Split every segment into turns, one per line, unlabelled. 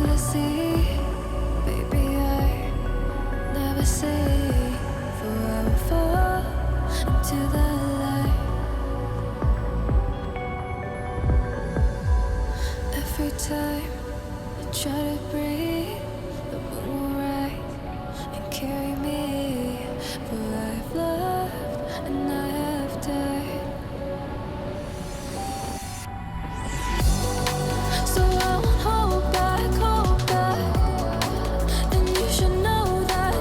the sea. Baby, I never say, for I will fall into the light. Every time I try to breathe, the moon will rise and carry me. For I've loved and I have died. So I won't hold back, and you should know that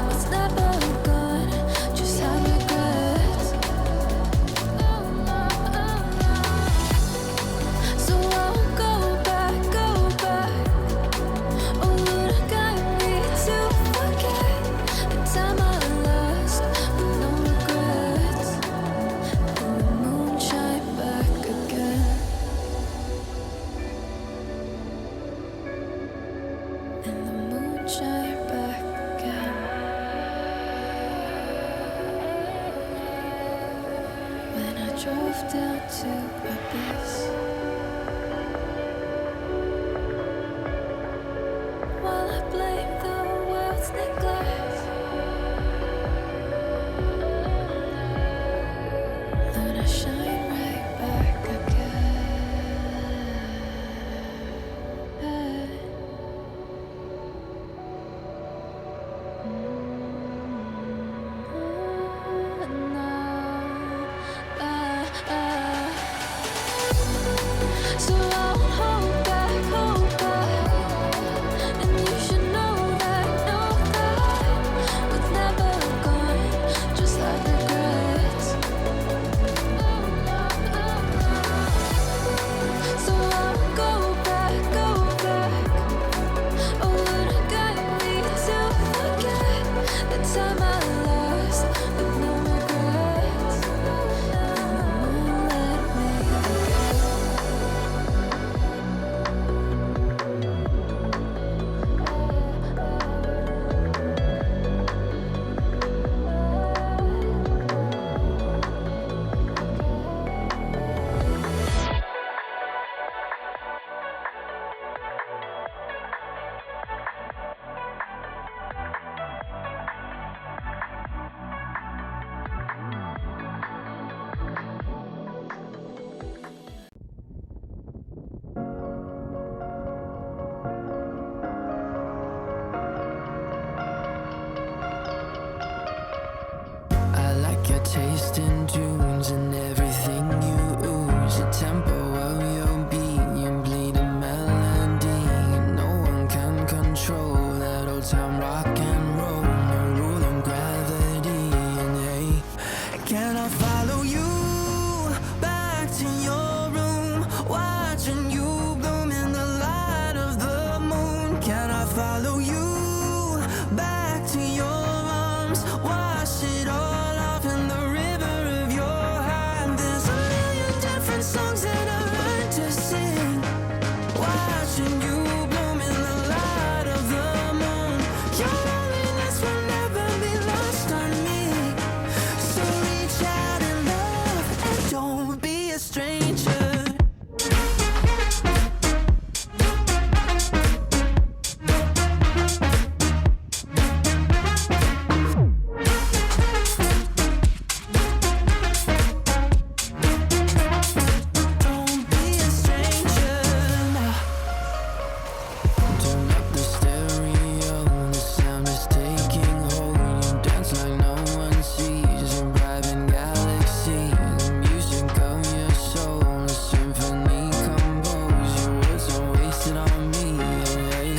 what's never gone just have regrets. So I won't go back. Oh, would have got me to forget the time I lost with no regrets. And the moon shine back again. And the moon shine back again. When I drove down to abyss, while I blame the world's neglect, then I shine right back again. So I won't hold back, and you should know that what's never gone just have regrets. So I won't go back. Oh, would have got me to forget the time I lost with no regrets. And the moon let me again.
I like your taste in tunes and everything you ooze. The tempo of your beat, you bleed a melody. No one can control that old time rock and roll. No rule of gravity. And hey, can I follow you back to your room, watching you bloom in the light of the moon? Can I follow you back to your arms, wash it all off in the river of your heart? There's a million different songs that I've learned to sing, watching you bloom in the light of the moon. Your loneliness will never be lost on me. So reach out and love, and don't be a stranger. Don't be a stranger now. Turn up the stereo, the sound is taking hold. You dance like no one sees, a private galaxy. The music of your soul, a symphony composed. Your words are wasted on me. Hey,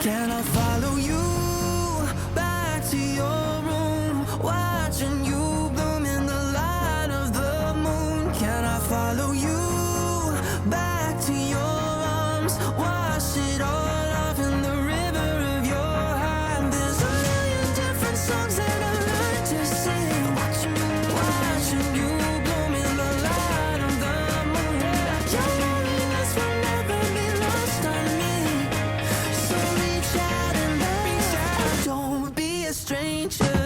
can I follow you back to your room, watching you bloom in the light of the moon? Can I follow you back to your arms, wash it all off in the river of your heart? There's a million different songs that I've learned to sing, watching you bloom in the light of the moon. Your loneliness will never be lost on me. So reach out and love, don't be a stranger.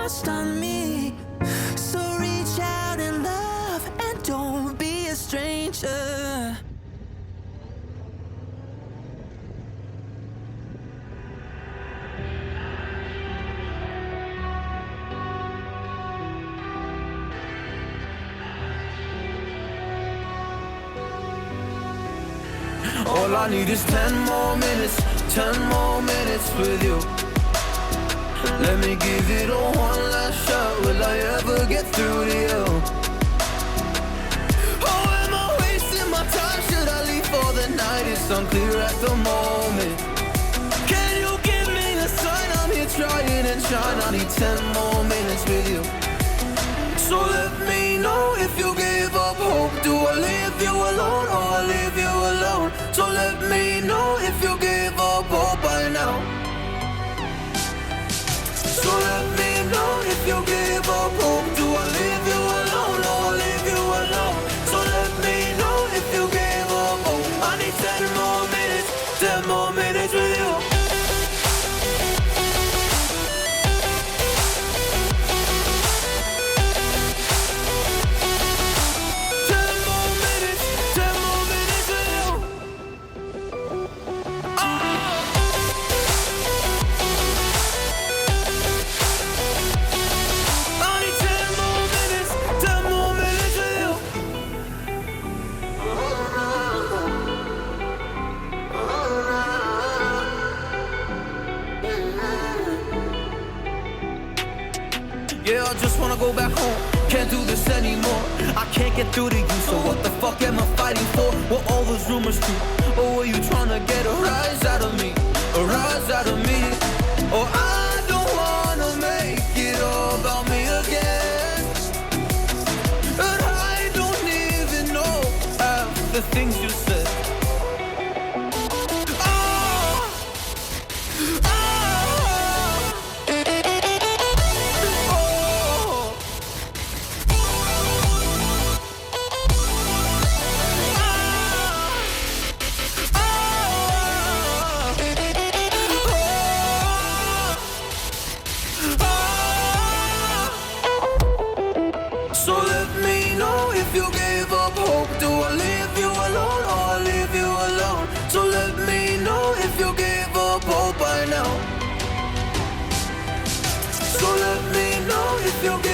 lost on me. So reach out and love, and don't be a stranger.
All I need is 10 more minutes, 10 more minutes with you. Let me give it a one last shot. Will I ever get through to you? Oh, am I wasting my time? Should I leave for the night? It's unclear at the moment. Can you give me a sign? I'm here trying and trying. I need 10 more minutes with you. So let me know if you give up hope. Do I leave you alone or I leave you alone? So let me know if you give up hope by now. So let me know if you give up hope. Do I leave you alone or I leave you alone? So let me know if you give up hope. I need 10 more minutes, 10 more minutes with you. Yeah, I just wanna go back home. Can't do this anymore. I can't get through to you, so what the fuck am I fighting for? Were all those rumors true? Or were you trying to get a rise out of me? A rise out of me? Or I don't wanna make it all about me again. And I don't even know half the things you said. So let me know if you gave up hope. Do I leave you alone or I leave you alone? So let me know if you gave up hope by now. So let me know if you gave